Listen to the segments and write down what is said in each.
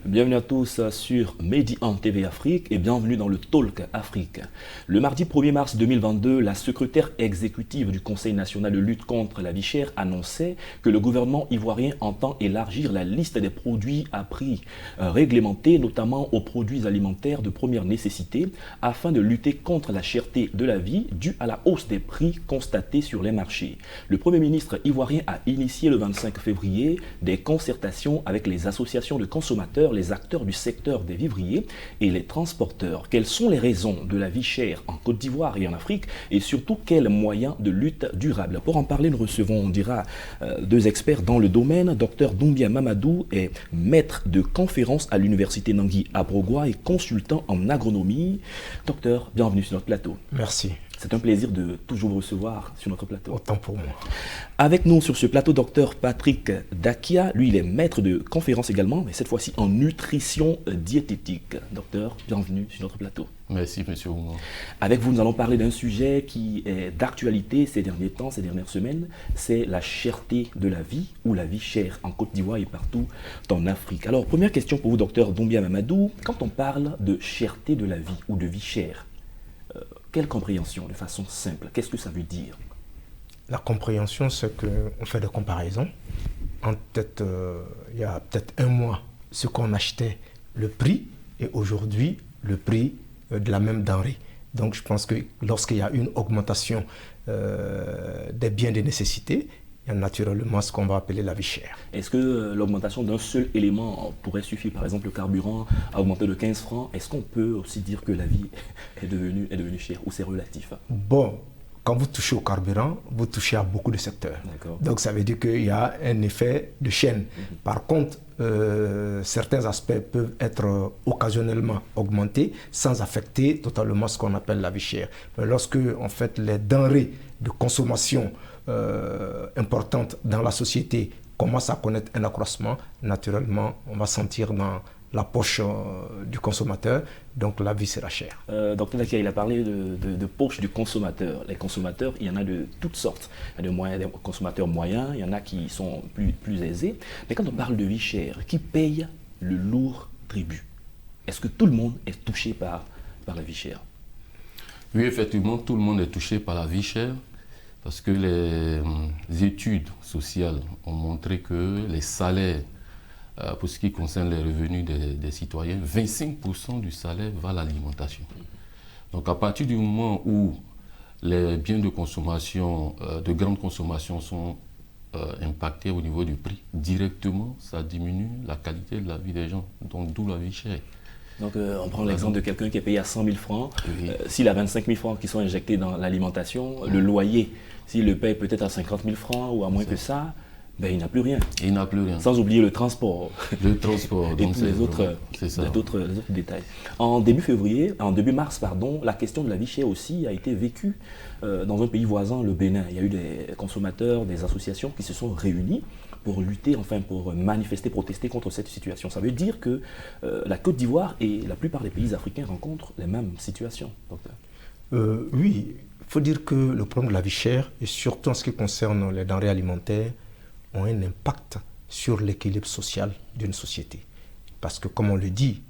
Bienvenue à tous sur Médian TV Afrique et bienvenue dans le Talk Afrique. Le mardi 1er mars 2022, la secrétaire exécutive du Conseil national de lutte contre la vie chère annonçait que le gouvernement ivoirien entend élargir la liste des produits à prix réglementés, notamment aux produits alimentaires de première nécessité, afin de lutter contre la cherté de la vie due à la hausse des prix constatée sur les marchés. Le Premier ministre ivoirien a initié le 25 février des concertations avec les associations de consommateurs, les acteurs du secteur des vivriers et les transporteurs. Quelles sont les raisons de la vie chère en Côte d'Ivoire et en Afrique et surtout quels moyens de lutte durable? Pour en parler, nous recevons, on dira, deux experts dans le domaine. Dr Doumbia Mamadou est maître de conférence à l'université Nangui à Brogua et consultant en agronomie. Docteur, bienvenue sur notre plateau. Merci. C'est un plaisir de toujours vous recevoir sur notre plateau. Autant pour moi. Avec nous sur ce plateau, docteur Patrick Dakia. Lui, il est maître de conférence également, mais cette fois-ci en nutrition diététique. Docteur, bienvenue sur notre plateau. Merci, monsieur Oumar. Avec vous, nous allons parler d'un sujet qui est d'actualité ces derniers temps, ces dernières semaines. C'est la cherté de la vie ou la vie chère en Côte d'Ivoire et partout en Afrique. Alors, première question pour vous, docteur Doumbia Mamadou. Quand on parle de cherté de la vie ou de vie chère, quelle compréhension, de façon simple? Qu'est-ce que ça veut dire? La compréhension, c'est qu'on fait des comparaisons. En tête, il y a peut-être un mois, ce qu'on achetait, le prix, et aujourd'hui, le prix de la même denrée. Donc, je pense que lorsqu'il y a une augmentation des biens de nécessité, il y a naturellement ce qu'on va appeler la vie chère. Est-ce que l'augmentation d'un seul élément pourrait suffire? Par exemple, le carburant a augmenté de 15 francs. Est-ce qu'on peut aussi dire que la vie est devenue chère ou c'est relatif? Bon, quand vous touchez au carburant, vous touchez à beaucoup de secteurs. Donc ça veut dire qu'il y a un effet de chaîne. Par contre, certains aspects peuvent être occasionnellement augmentés sans affecter totalement ce qu'on appelle la vie chère. Mais lorsque en fait, les denrées de consommation importantes dans la société commencent à connaître un accroissement, naturellement, on va sentir dans la poche du consommateur, donc la vie sera chère. Docteur Dakia, il a parlé de poche du consommateur. Les consommateurs, il y en a de toutes sortes. Il y a des consommateurs moyens, il y en a qui sont plus aisés. Mais quand on parle de vie chère, qui paye le lourd tribut? Est-ce que tout le monde est touché par la vie chère? Oui, effectivement, tout le monde est touché par la vie chère parce que les études sociales ont montré que les salaires, pour ce qui concerne les revenus des citoyens, 25% du salaire va à l'alimentation. Donc à partir du moment où les biens de consommation, de grande consommation sont impactés au niveau du prix, directement, ça diminue la qualité de la vie des gens, donc d'où la vie chère. Donc on prend l'exemple de quelqu'un qui est payé à 100 000 francs. Oui. S'il a 25 000 francs qui sont injectés dans l'alimentation, le loyer, s'il le paye peut-être à 50 000 francs ou à moins que ça, ben, il n'a plus rien. Il n'a plus rien. Sans oublier le transport. Le transport. Et tous les autres détails. En début mars, la question de la vie chère aussi a été vécue dans un pays voisin, le Bénin. Il y a eu des consommateurs, des associations qui se sont réunis pour lutter, pour manifester, protester contre cette situation. Ça veut dire que la Côte d'Ivoire et la plupart des pays africains rencontrent les mêmes situations, docteur. Oui, il faut dire que le problème de la vie chère, et surtout en ce qui concerne les denrées alimentaires, ont un impact sur l'équilibre social d'une société. Parce que, comme on le dit,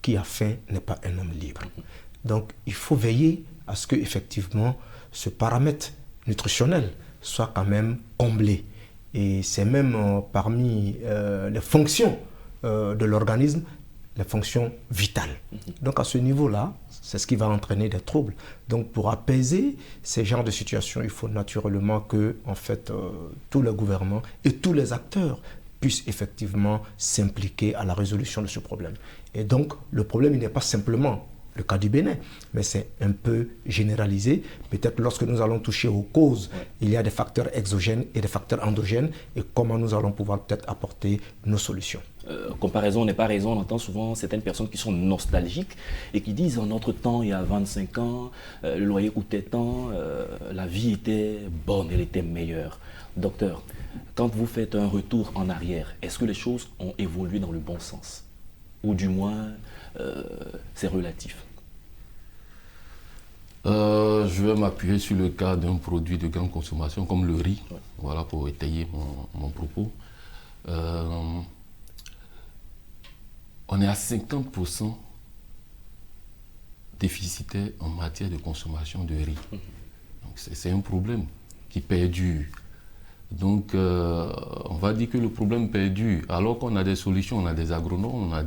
qui a faim n'est pas un homme libre. Donc, il faut veiller à ce que, effectivement, ce paramètre nutritionnel soit quand même comblé. Et c'est même parmi les fonctions de l'organisme, les fonctions vitales. Donc, à ce niveau-là, c'est ce qui va entraîner des troubles. Donc, pour apaiser ces genres de situations, il faut naturellement que, en fait, tous les gouvernements et tous les acteurs puissent effectivement s'impliquer à la résolution de ce problème. Et donc, le problème, il n'est pas simplement le cas du Bénin, mais c'est un peu généralisé. Peut-être lorsque nous allons toucher aux causes, il y a des facteurs exogènes et des facteurs endogènes, et comment nous allons pouvoir peut-être apporter nos solutions. Comparaison n'est pas raison, on entend souvent certaines personnes qui sont nostalgiques et qui disent en notre temps, il y a 25 ans, le loyer coûtait tant, la vie était bonne, elle était meilleure. Docteur, quand vous faites un retour en arrière, est-ce que les choses ont évolué dans le bon sens? Ou du moins, c'est relatif? Je vais m'appuyer sur le cas d'un produit de grande consommation comme le riz, voilà, pour étayer mon propos. on est à 50% déficitaire en matière de consommation de riz. Donc c'est un problème qui perdure. Donc on va dire que le problème perdure, alors qu'on a des solutions, on a des agronomes, on a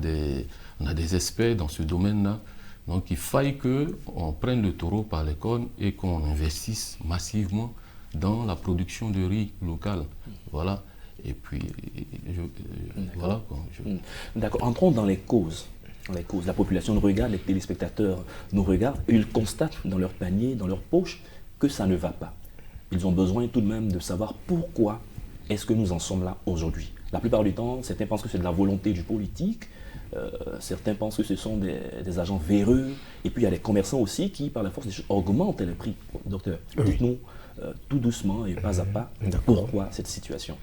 des experts dans ce domaine-là. Donc il faille qu'on prenne le taureau par les cornes et qu'on investisse massivement dans la production de riz local. Voilà. Et puis, voilà. D'accord. Entrons dans les causes. La population nous regarde, les téléspectateurs nous regardent, et ils constatent dans leur panier, dans leur poche, que ça ne va pas. Ils ont besoin tout de même de savoir pourquoi est-ce que nous en sommes là aujourd'hui. La plupart du temps, certains pensent que c'est de la volonté du politique, certains pensent que ce sont des agents véreux, et puis il y a des commerçants aussi qui, par la force des choses, augmentent les prix. Docteur, dites-nous tout doucement et pas à pas, pourquoi cette situation?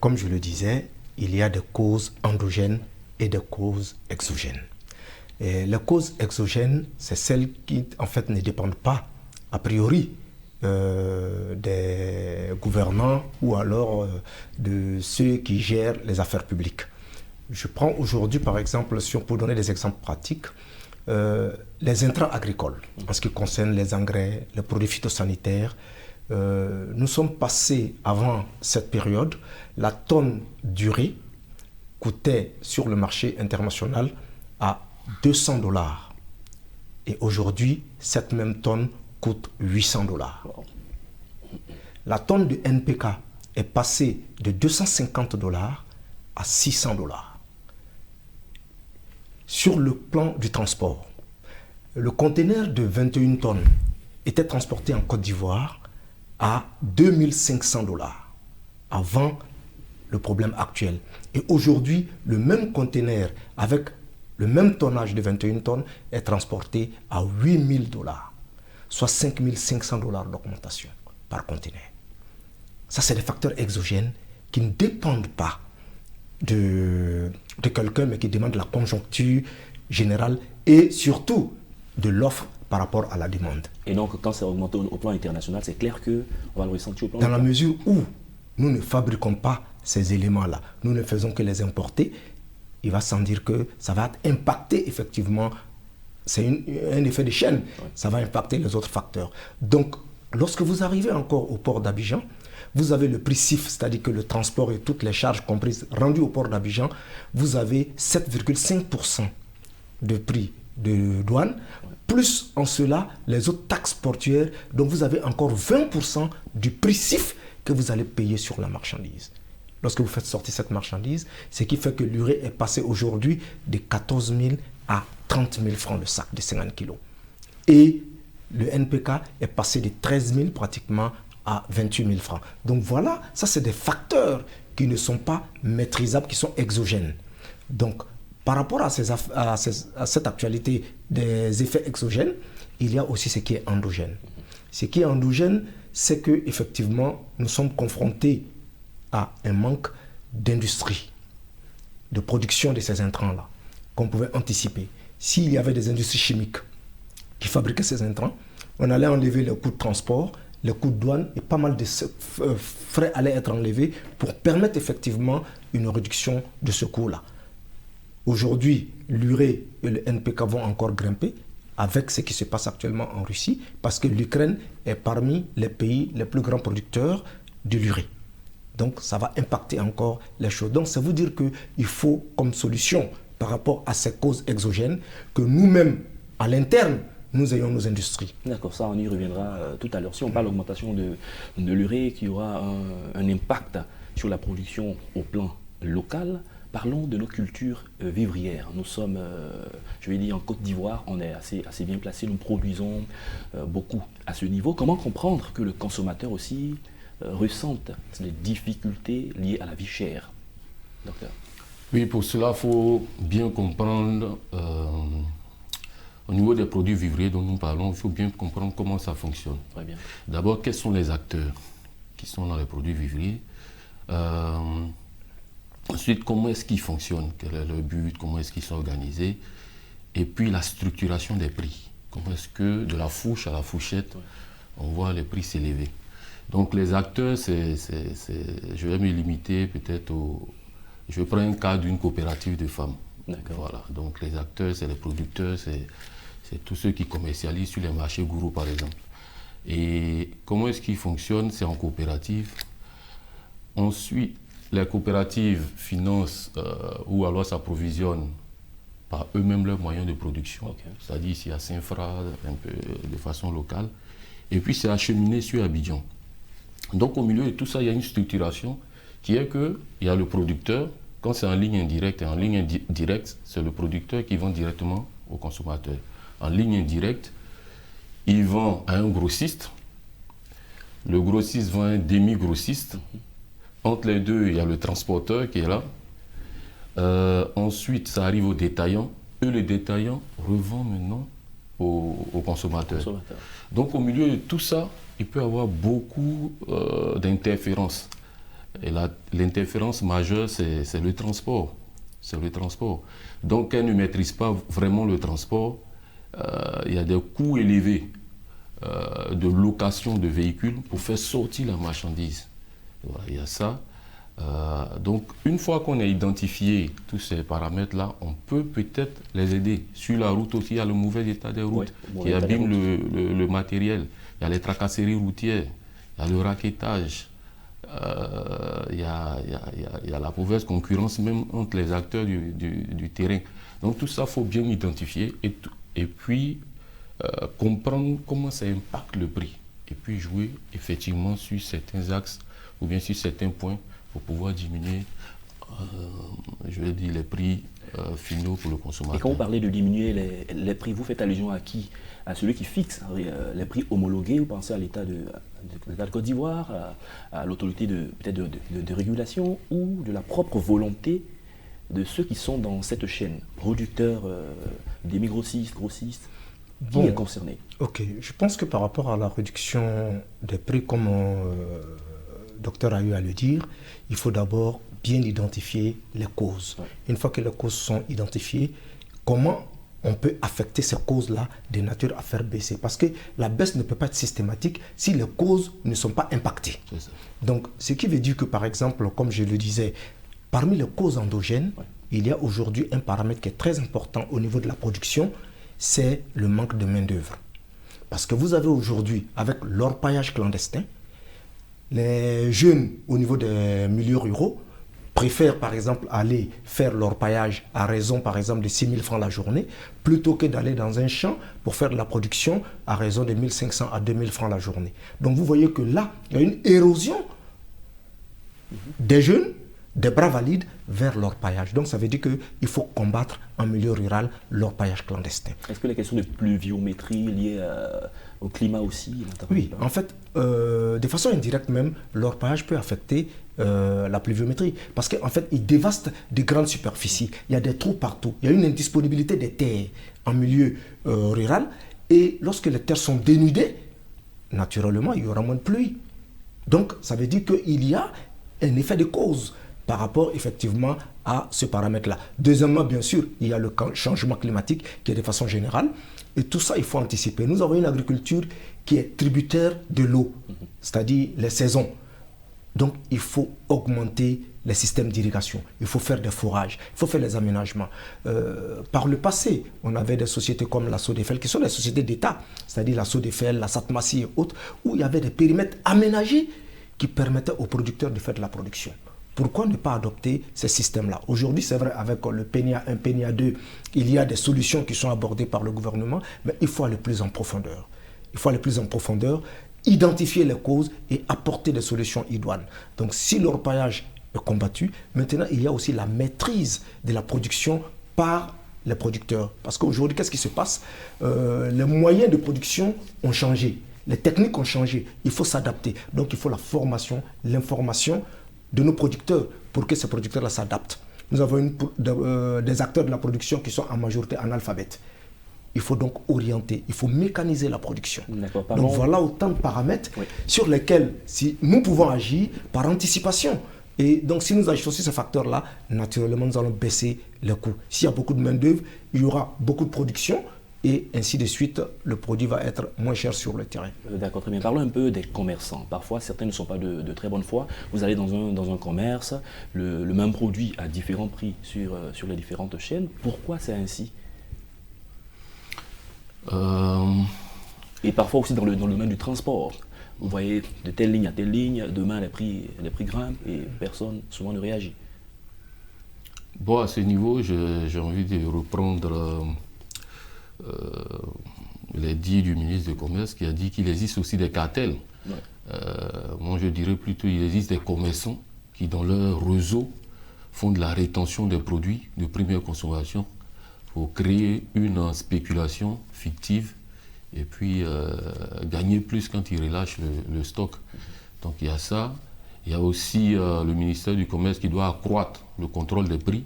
Comme je le disais, il y a des causes endogènes et des causes exogènes. Et les causes exogènes, c'est celles qui, en fait, ne dépendent pas, a priori, des gouvernants ou alors de ceux qui gèrent les affaires publiques. Je prends aujourd'hui, par exemple, si on peut donner des exemples pratiques, les intrants agricoles, en ce qui concerne les engrais, les produits phytosanitaires. Nous sommes passés, avant cette période, la tonne d'urée coûtait sur le marché international à $200. Et aujourd'hui, cette même tonne coûte $800. La tonne de NPK est passée de $250 à $600. Sur le plan du transport, le conteneur de 21 tonnes était transporté en Côte d'Ivoire à $2500 avant le problème actuel. Et aujourd'hui, le même conteneur avec le même tonnage de 21 tonnes est transporté à $8000, soit $5500 d'augmentation par conteneur. Ça, c'est des facteurs exogènes qui ne dépendent pas de quelqu'un, mais qui demandent la conjoncture générale et surtout de l'offre par rapport à la demande. Et donc, quand c'est augmenté au plan international, c'est clair qu'on va le ressentir au plan local. Dans la mesure où nous ne fabriquons pas ces éléments-là, nous ne faisons que les importer, il va sans dire que ça va impacter effectivement, c'est un effet de chaîne, ça va impacter les autres facteurs. Donc, lorsque vous arrivez encore au port d'Abidjan, vous avez le prix CIF, c'est-à-dire que le transport et toutes les charges comprises rendues au port d'Abidjan, vous avez 7,5% de prix de douane, plus en cela les autres taxes portuaires, donc vous avez encore 20% du prix CIF que vous allez payer sur la marchandise. Lorsque vous faites sortir cette marchandise, ce qui fait que l'urée est passée aujourd'hui de 14 000 à 30 000 francs le sac de 50 kilos. Et le NPK est passé de 13 000 pratiquement à 28 000 francs. Donc voilà, ça c'est des facteurs qui ne sont pas maîtrisables, qui sont exogènes. Donc par rapport à cette actualité des effets exogènes, il y a aussi ce qui est endogène. Ce qui est endogène, c'est qu'effectivement, nous sommes confrontés à un manque d'industrie, de production de ces intrants-là, qu'on pouvait anticiper. S'il y avait des industries chimiques qui fabriquaient ces intrants, on allait enlever les coûts de transport, les coûts de douane et pas mal de frais allaient être enlevés pour permettre effectivement une réduction de ce coût-là. Aujourd'hui, l'urée et le NPK vont encore grimper avec ce qui se passe actuellement en Russie parce que l'Ukraine est parmi les pays les plus grands producteurs de l'urée. Donc ça va impacter encore les choses. Donc ça veut dire qu'il faut comme solution par rapport à ces causes exogènes que nous-mêmes, à l'interne, nous ayons nos industries. D'accord, ça on y reviendra tout à l'heure. Si on parle d'augmentation de l'urée qui aura un impact sur la production au plan local, parlons de nos cultures vivrières. Nous sommes, je vais dire, en Côte d'Ivoire, on est assez bien placé, nous produisons beaucoup à ce niveau. Comment comprendre que le consommateur aussi ressente les difficultés liées à la vie chère, docteur? Oui, pour cela, il faut bien comprendre, au niveau des produits vivriers dont nous parlons, il faut bien comprendre comment ça fonctionne. Très bien. D'abord, quels sont les acteurs qui sont dans les produits vivriers? Ensuite, comment est-ce qu'ils fonctionnent? Quel est leur but? Comment est-ce qu'ils sont organisés? Et puis, la structuration des prix. Comment est-ce que, de la fourche à la fourchette, on voit les prix s'élever? Donc, les acteurs, je vais me limiter peut-être au... Je prends un cas d'une coopérative de femmes. Voilà. Donc les acteurs, c'est les producteurs, c'est tous ceux qui commercialisent sur les marchés gourous, par exemple. Et comment est-ce qu'ils fonctionnent? C'est en coopérative. Ensuite, les coopératives financent ou alors s'approvisionnent par eux-mêmes leurs moyens de production. C'est-à-dire ici à Saint-Fra, un peu de façon locale. Et puis c'est acheminé sur Abidjan. Donc au milieu de tout ça, il y a une structuration qui est qu'il y a le producteur. Quand c'est en ligne indirecte, et en ligne directe, c'est le producteur qui vend directement au consommateur. En ligne indirecte, il vend à un grossiste. Le grossiste vend à un demi-grossiste. Entre les deux, il y a le transporteur qui est là. Ensuite, ça arrive aux détaillants. Eux, les détaillants revendent maintenant aux consommateurs. Donc, au milieu de tout ça, il peut y avoir beaucoup d'interférences. Et l'interférence majeure, c'est le transport. C'est le transport. Donc, elle ne maîtrise pas vraiment le transport. Il y a des coûts élevés de location de véhicules pour faire sortir la marchandise. Voilà, il y a ça. Donc, une fois qu'on a identifié tous ces paramètres-là, on peut peut-être les aider. Sur la route aussi, il y a le mauvais état des routes qui abîme le matériel. Il y a les tracasseries routières, il y a le raquettage, il y a la mauvaise concurrence même entre les acteurs du terrain. Donc, tout ça, il faut bien identifier et puis comprendre comment ça impacte le prix. Et puis jouer effectivement sur certains axes ou bien sur certains points pour pouvoir diminuer, je vais dire, les prix finaux pour le consommateur. Et quand vous parlez de diminuer les prix, vous faites allusion à qui? À celui qui fixe les prix homologués? Vous pensez à l'État de Côte d'Ivoire, à l'autorité peut-être de régulation ou de la propre volonté de ceux qui sont dans cette chaîne, producteurs, demi-grossistes, grossistes? Qui est concerné? Ok, je pense que par rapport à la réduction des prix, comme le docteur a eu à le dire, il faut d'abord bien identifier les causes. Une fois que les causes sont identifiées, comment on peut affecter ces causes-là de nature à faire baisser? Parce que la baisse ne peut pas être systématique si les causes ne sont pas impactées. Donc, ce qui veut dire que, par exemple, comme je le disais, parmi les causes endogènes, il y a aujourd'hui un paramètre qui est très important au niveau de la production, c'est le manque de main-d'œuvre. Parce que vous avez aujourd'hui, avec l'orpaillage clandestin, les jeunes au niveau des milieux ruraux préfèrent par exemple aller faire l'orpaillage à raison par exemple de 6 000 francs la journée plutôt que d'aller dans un champ pour faire de la production à raison de 1 500 à 2 000 francs la journée. Donc vous voyez que là, il y a une érosion des jeunes, des bras valides vers l'orpaillage. Donc ça veut dire qu'il faut combattre en milieu rural l'orpaillage clandestin. Est-ce que les questions de pluviométrie liées au climat aussi? Oui, en fait, de façon indirecte même, l'orpaillage peut affecter la pluviométrie. Parce qu'en fait, il dévaste de grandes superficies. Il y a des trous partout. Il y a une indisponibilité des terres en milieu rural. Et lorsque les terres sont dénudées, naturellement, il y aura moins de pluie. Donc, ça veut dire qu'il y a un effet de cause par rapport effectivement à ce paramètre-là. Deuxièmement, bien sûr, il y a le changement climatique qui est de façon générale. Et tout ça, il faut anticiper. Nous avons une agriculture qui est tributaire de l'eau, c'est-à-dire les saisons. Donc, il faut augmenter les systèmes d'irrigation. Il faut faire des forages, il faut faire les aménagements. Par le passé, on avait des sociétés comme la Sodefel, qui sont des sociétés d'État, c'est-à-dire la Sodefel, la Satmassi et autres, où il y avait des périmètres aménagés qui permettaient aux producteurs de faire de la production. Pourquoi ne pas adopter ces systèmes-là? Aujourd'hui, c'est vrai, avec le PNIA 1, PNIA 2, il y a des solutions qui sont abordées par le gouvernement, mais il faut aller plus en profondeur. Il faut aller plus en profondeur, identifier les causes et apporter des solutions idoines. Donc, si l'orpaillage est combattu, maintenant, il y a aussi la maîtrise de la production par les producteurs. Parce qu'aujourd'hui, qu'est-ce qui se passe? Les moyens de production ont changé, les techniques ont changé, il faut s'adapter. Donc, il faut la formation, l'information de nos producteurs pour que ces producteurs-là s'adaptent. Nous avons des acteurs de la production qui sont en majorité analphabètes. Il faut donc orienter, il faut mécaniser la production. Donc voilà autant de paramètres sur lesquels si nous pouvons agir par anticipation. Et donc si nous agissons sur ces facteurs-là, naturellement nous allons baisser les coûts. S'il y a beaucoup de main-d'œuvre, il y aura beaucoup de production et ainsi de suite, le produit va être moins cher sur le terrain. D'accord, très bien. Parlons un peu des commerçants. Parfois, certains ne sont pas de très bonne foi. Vous allez dans un commerce, le même produit à différents prix sur les différentes chaînes. Pourquoi c'est ainsi? Et parfois aussi dans le domaine du transport. Vous voyez, de telle ligne à telle ligne, demain les prix grimpent et personne souvent ne réagit. Bon, à ce niveau, j'ai envie de reprendre les dits du ministre du Commerce qui a dit qu'il existe aussi des cartels. Ouais. Moi, je dirais plutôt qu'il existe des commerçants qui, dans leur réseau, font de la rétention des produits de première consommation pour créer une spéculation fictive et puis gagner plus quand ils relâchent le stock. Donc il y a ça. Il y a aussi le ministère du Commerce qui doit accroître le contrôle des prix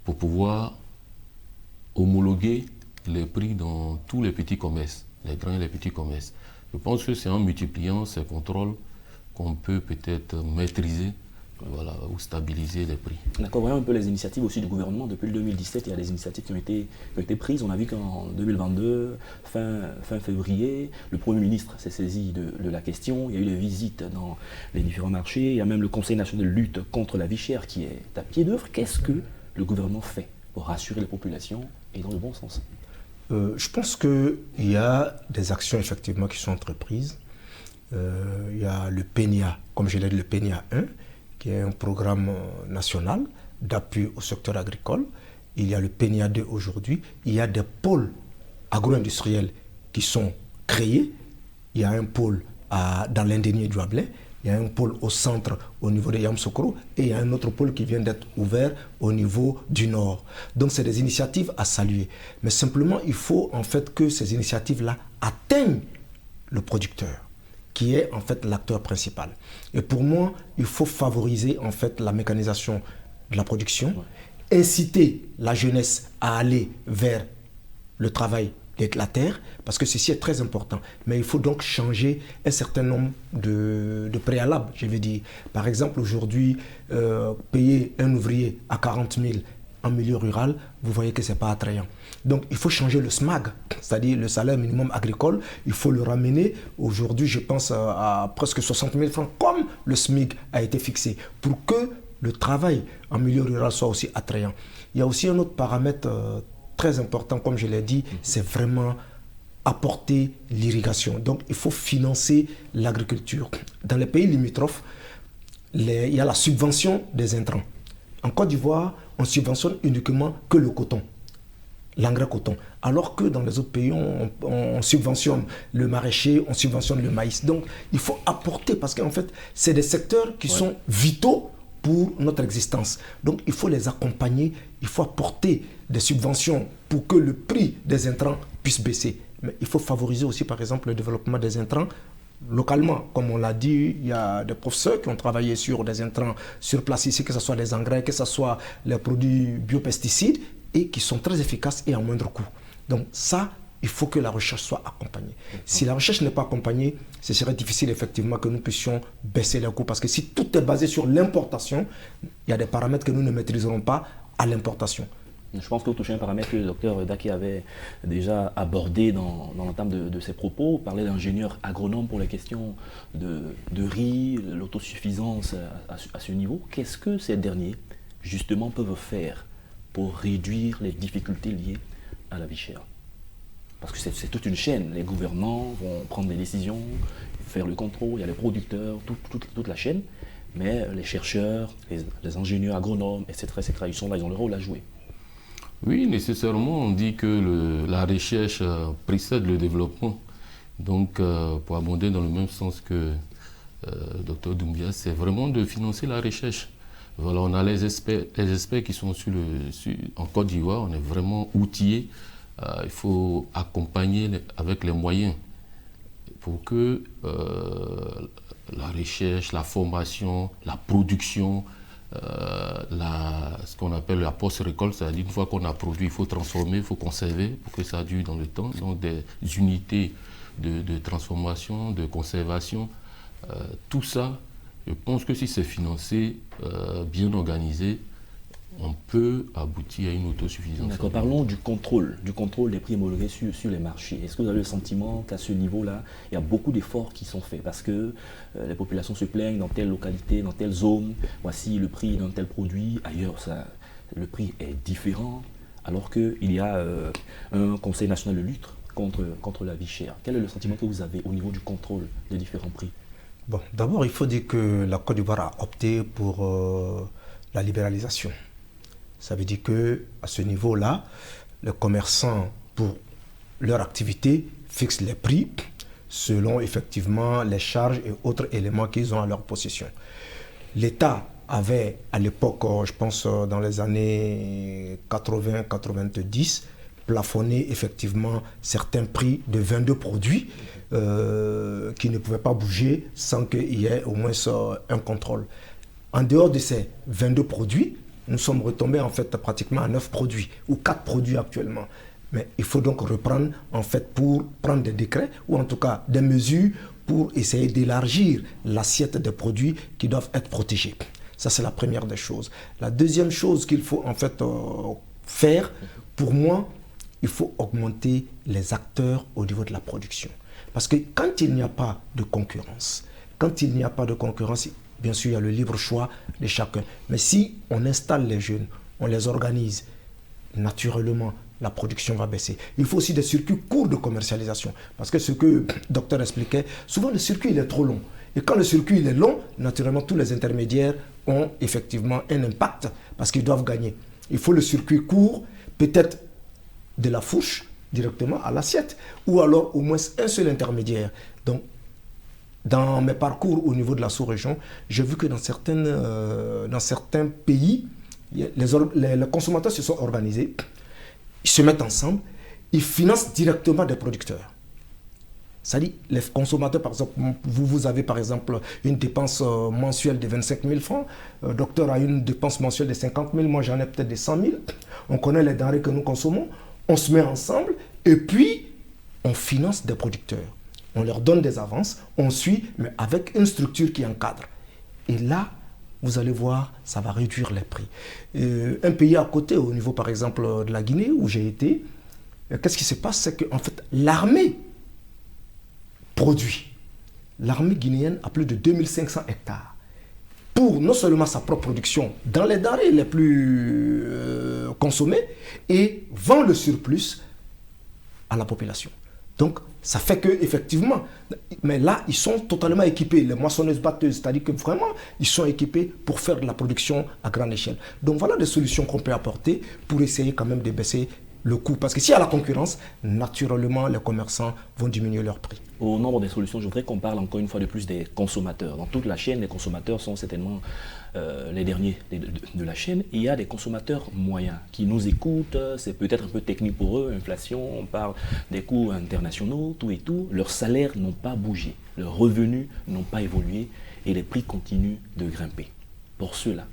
pour pouvoir homologuer les prix dans tous les petits commerces, les grands et les petits commerces. Je pense que c'est en multipliant ces contrôles qu'on peut peut-être maîtriser, voilà, ou stabiliser les prix. D'accord, voyons un peu les initiatives aussi du gouvernement. Depuis le 2017, il y a des initiatives qui ont été prises. On a vu qu'en 2022, fin février, le Premier ministre s'est saisi de la question. Il y a eu des visites dans les différents marchés. Il y a même le Conseil national de lutte contre la vie chère qui est à pied d'œuvre. Qu'est-ce que le gouvernement fait pour rassurer les populations et dans le bon sens? Je pense qu'il y a des actions effectivement qui sont entreprises. Il y a le PENIA, comme je l'ai dit, le PENIA 1, qui est un programme national d'appui au secteur agricole. Il y a le PENIA 2 aujourd'hui. Il y a des pôles agro-industriels qui sont créés. Il y a un pôle dans l'Indénié du Hablais. Il y a un pôle au centre au niveau de Yamoussoukro et il y a un autre pôle qui vient d'être ouvert au niveau du nord. Donc c'est des initiatives à saluer. Mais simplement, il faut en fait que ces initiatives-là atteignent le producteur, qui est en fait l'acteur principal. Et pour moi, il faut favoriser en fait la mécanisation de la production, inciter la jeunesse à aller vers le travail de la terre, parce que ceci est très important. Mais il faut donc changer un certain nombre de préalables, je veux dire. Par exemple, aujourd'hui, payer un ouvrier à 40 000 en milieu rural, vous voyez que ce n'est pas attrayant. Donc, il faut changer le SMAG, c'est-à-dire le salaire minimum agricole. Il faut le ramener. Aujourd'hui, je pense à presque 60 000 francs, comme le SMIC a été fixé, pour que le travail en milieu rural soit aussi attrayant. Il y a aussi un autre paramètre très important, comme je l'ai dit, c'est vraiment apporter l'irrigation. Donc, il faut financer l'agriculture. Dans les pays limitrophes, il y a la subvention des intrants. En Côte d'Ivoire, on subventionne uniquement que le coton, l'engrais coton. Alors que dans les autres pays, on subventionne le maraîcher, on subventionne le maïs. Donc, il faut apporter, parce qu'en fait, c'est des secteurs qui sont vitaux pour notre existence. Donc, il faut les accompagner, il faut apporter des subventions pour que le prix des intrants puisse baisser. Mais il faut favoriser aussi, par exemple, le développement des intrants localement. Comme on l'a dit, il y a des professeurs qui ont travaillé sur des intrants sur place ici, que ce soit les engrais, que ce soit les produits biopesticides, et qui sont très efficaces et à moindre coût. Donc ça, il faut que la recherche soit accompagnée. Si la recherche n'est pas accompagnée, ce serait difficile effectivement que nous puissions baisser les coûts. Parce que si tout est basé sur l'importation, il y a des paramètres que nous ne maîtriserons pas à l'importation. Je pense que vous touchez un paramètre que le docteur Daki avait déjà abordé dans l'entame de ses propos. Vous parlez d'ingénieur agronome pour les questions de riz, l'autosuffisance à ce niveau. Qu'est-ce que ces derniers, justement, peuvent faire pour réduire les difficultés liées à la vie chère? Parce que c'est toute une chaîne. Les gouvernants vont prendre des décisions, faire le contrôle, il y a les producteurs, toute la chaîne. Mais les chercheurs, les ingénieurs agronomes, etc., ils sont là, ils ont le rôle à jouer. Oui, nécessairement, on dit que la recherche précède le développement. Donc, pour abonder dans le même sens que le docteur Doumbia, c'est vraiment de financer la recherche. Voilà, on a les experts qui sont en Côte d'Ivoire, on est vraiment outillés. Il faut accompagner avec les moyens pour que la recherche, la formation, la production, ce qu'on appelle la post-récolte, c'est-à-dire une fois qu'on a produit, il faut transformer, il faut conserver pour que ça dure dans le temps. Donc des unités de transformation, de conservation, tout ça, je pense que si c'est financé, bien organisé, on peut aboutir à une autosuffisance. D'accord, parlons du contrôle des prix homologués sur les marchés. Est-ce que vous avez le sentiment qu'à ce niveau-là, il y a beaucoup d'efforts qui sont faits parce que les populations se plaignent dans telle localité, dans telle zone, voici le prix d'un tel produit, ailleurs le prix est différent, alors qu'il y a un Conseil national de lutte contre la vie chère. Quel est le sentiment que vous avez au niveau du contrôle des différents prix? Bon, d'abord, il faut dire que la Côte d'Ivoire a opté pour la libéralisation. Ça veut dire qu'à ce niveau-là, les commerçants, pour leur activité, fixent les prix selon effectivement les charges et autres éléments qu'ils ont à leur possession. L'État avait à l'époque, je pense dans les années 80-90, plafonné effectivement certains prix de 22 produits qui ne pouvaient pas bouger sans qu'il y ait au moins un contrôle. En dehors de ces 22 produits, nous sommes retombés en fait pratiquement à 9 produits ou 4 produits actuellement. Mais il faut donc reprendre en fait pour prendre des décrets ou en tout cas des mesures pour essayer d'élargir l'assiette des produits qui doivent être protégés. Ça, c'est la première des choses. La deuxième chose qu'il faut en fait faire, pour moi, il faut augmenter les acteurs au niveau de la production. Parce que quand il n'y a pas de concurrence, bien sûr, il y a le libre choix de chacun. Mais si on installe les jeunes, on les organise, naturellement, la production va baisser. Il faut aussi des circuits courts de commercialisation. Parce que ce que le docteur expliquait, souvent le circuit il est trop long. Et quand le circuit il est long, naturellement, tous les intermédiaires ont effectivement un impact parce qu'ils doivent gagner. Il faut le circuit court, peut-être de la fourche directement à l'assiette, ou alors au moins un seul intermédiaire. Donc, dans mes parcours au niveau de la sous-région, j'ai vu que dans certains pays, les consommateurs se sont organisés, ils se mettent ensemble, ils financent directement des producteurs. C'est-à-dire, les consommateurs, par exemple, vous avez par exemple une dépense mensuelle de 25 000 francs, le docteur a une dépense mensuelle de 50 000, moi j'en ai peut-être de 100 000, on connaît les denrées que nous consommons, on se met ensemble et puis on finance des producteurs. On leur donne des avances, on suit, mais avec une structure qui encadre. Et là, vous allez voir, ça va réduire les prix. Un pays à côté, au niveau par exemple de la Guinée, où j'ai été, qu'est-ce qui se passe? C'est qu'en fait, l'armée produit. L'armée guinéenne a plus de 2500 hectares. Pour non seulement sa propre production dans les denrées les plus consommées, et vend le surplus à la population. Donc, ça fait qu'effectivement, mais là, ils sont totalement équipés, les moissonneuses-batteuses, c'est-à-dire que vraiment, ils sont équipés pour faire de la production à grande échelle. Donc, voilà des solutions qu'on peut apporter pour essayer quand même de baisser le coût. Parce que s'il y a la concurrence, naturellement, les commerçants vont diminuer leurs prix. Au nombre des solutions, je voudrais qu'on parle encore une fois de plus des consommateurs. Dans toute la chaîne, les consommateurs sont certainement les derniers de la chaîne. Il y a des consommateurs moyens qui nous écoutent. C'est peut-être un peu technique pour eux, inflation, on parle des coûts internationaux, tout et tout. Leurs salaires n'ont pas bougé, leurs revenus n'ont pas évolué et les prix continuent de grimper. Pour ceux-là,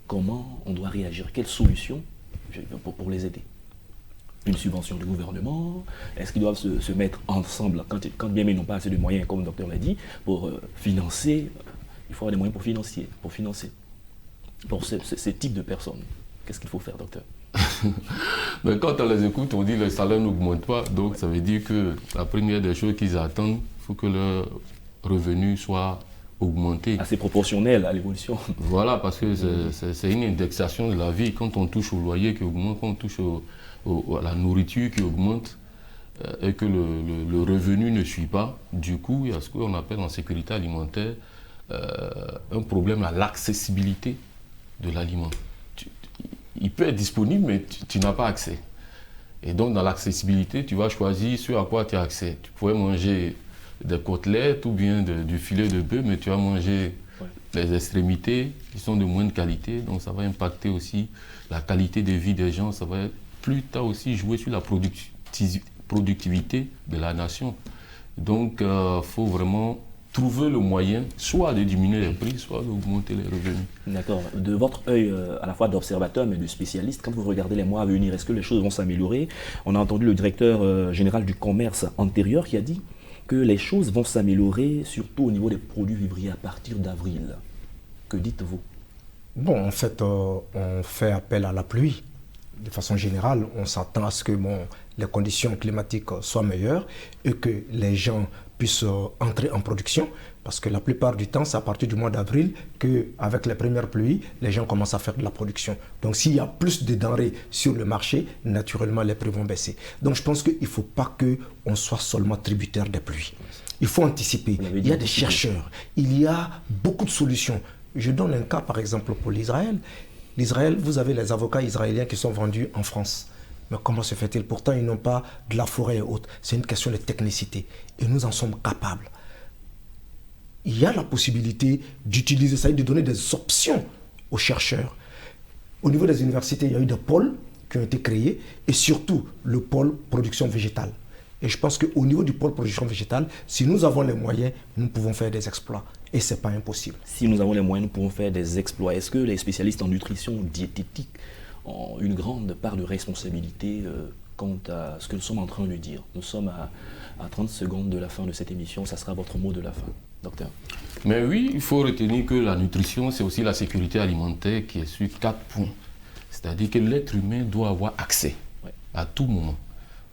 comment on doit réagir? Quelles solutions pour les aider? Une subvention du gouvernement? Est-ce qu'ils doivent se mettre ensemble quand bien même ils n'ont pas assez de moyens, comme le docteur l'a dit, pour financer? Il faut avoir des moyens pour financer. Pour ces types de personnes, qu'est-ce qu'il faut faire, docteur? Mais quand on les écoute, on dit que le salaire n'augmente pas. Donc ça veut dire que la première des choses qu'ils attendent, il faut que leur revenu soit augmenté. Assez proportionnel à l'évolution. Voilà, parce que c'est une indexation de la vie. Quand on touche au loyer qui augmente, quand on touche à la nourriture qui augmente et que le revenu ne suit pas, du coup, il y a ce qu'on appelle en sécurité alimentaire un problème à l'accessibilité de l'aliment. Il peut être disponible, mais tu n'as pas accès. Et donc, dans l'accessibilité, tu vas choisir ce à quoi tu as accès. Tu pourrais manger des côtelettes ou bien du filet de bœuf, mais tu vas manger les extrémités qui sont de moindre qualité. Donc, ça va impacter aussi la qualité de vie des gens. Ça va plus tard aussi jouer sur la productivité de la nation. Donc, il faut vraiment trouver le moyen soit de diminuer les prix, soit d'augmenter les revenus. D'accord. De votre œil à la fois d'observateur mais de spécialiste, quand vous regardez les mois à venir, est-ce que les choses vont s'améliorer? On a entendu le directeur général du commerce antérieur qui a dit que les choses vont s'améliorer, surtout au niveau des produits vivriers à partir d'avril. Que dites-vous? Bon, en fait, on fait appel à la pluie. De façon générale, on s'attend à ce que les conditions climatiques soient meilleures et que les gens puissent entrer en production. Parce que la plupart du temps, c'est à partir du mois d'avril qu'avec les premières pluies, les gens commencent à faire de la production. Donc s'il y a plus de denrées sur le marché, naturellement les prix vont baisser. Donc je pense qu'il ne faut pas qu'on soit seulement tributaire des pluies. Il faut anticiper. Il y a des chercheurs, il y a beaucoup de solutions. Je donne un cas par exemple pour l'Israël. L'Israël, vous avez les avocats israéliens qui sont vendus en France. Mais comment se fait-il? Pourtant, ils n'ont pas de la forêt et autres. C'est une question de technicité. Et nous en sommes capables. Il y a la possibilité d'utiliser ça et de donner des options aux chercheurs. Au niveau des universités, il y a eu des pôles qui ont été créés et surtout le pôle production végétale. Et je pense qu'au niveau du pôle production végétale, si nous avons les moyens, nous pouvons faire des exploits. Et ce n'est pas impossible. Si nous avons les moyens, nous pouvons faire des exploits. Est-ce que les spécialistes en nutrition diététique ont une grande part de responsabilité quant à ce que nous sommes en train de dire? Nous sommes à 30 secondes de la fin de cette émission. Ça sera votre mot de la fin, docteur. Mais oui, il faut retenir que la nutrition, c'est aussi la sécurité alimentaire qui est sur 4 points. C'est-à-dire que l'être humain doit avoir accès à tout moment,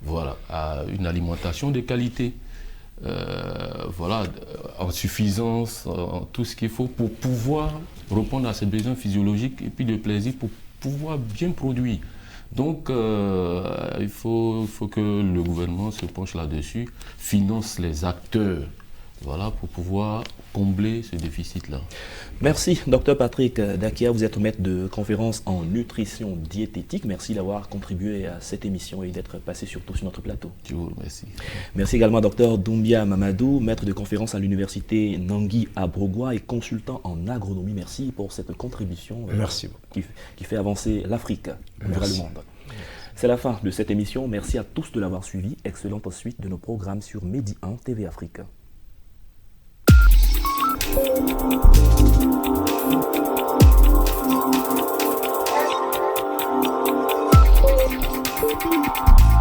voilà, à une alimentation de qualité, voilà, en suffisance, en tout ce qu'il faut pour pouvoir répondre à ses besoins physiologiques et puis de plaisir pour pouvoir bien produire. Donc, il faut que le gouvernement se penche là-dessus, finance les acteurs, voilà, pour pouvoir combler ce déficit-là. Merci, Dr Patrick Dakia. Vous êtes maître de conférence en nutrition diététique. Merci d'avoir contribué à cette émission et d'être passé surtout sur notre plateau. Je vous remercie. Merci également à Dr Doumbia Mamadou, maître de conférence à l'université Nangui à Brogua et consultant en agronomie. Merci pour cette contribution. Merci. Qui fait avancer l'Afrique vers le monde. C'est la fin de cette émission. Merci à tous de l'avoir suivi. Excellente suite de nos programmes sur Medi 1 TV Afrique. Thank you.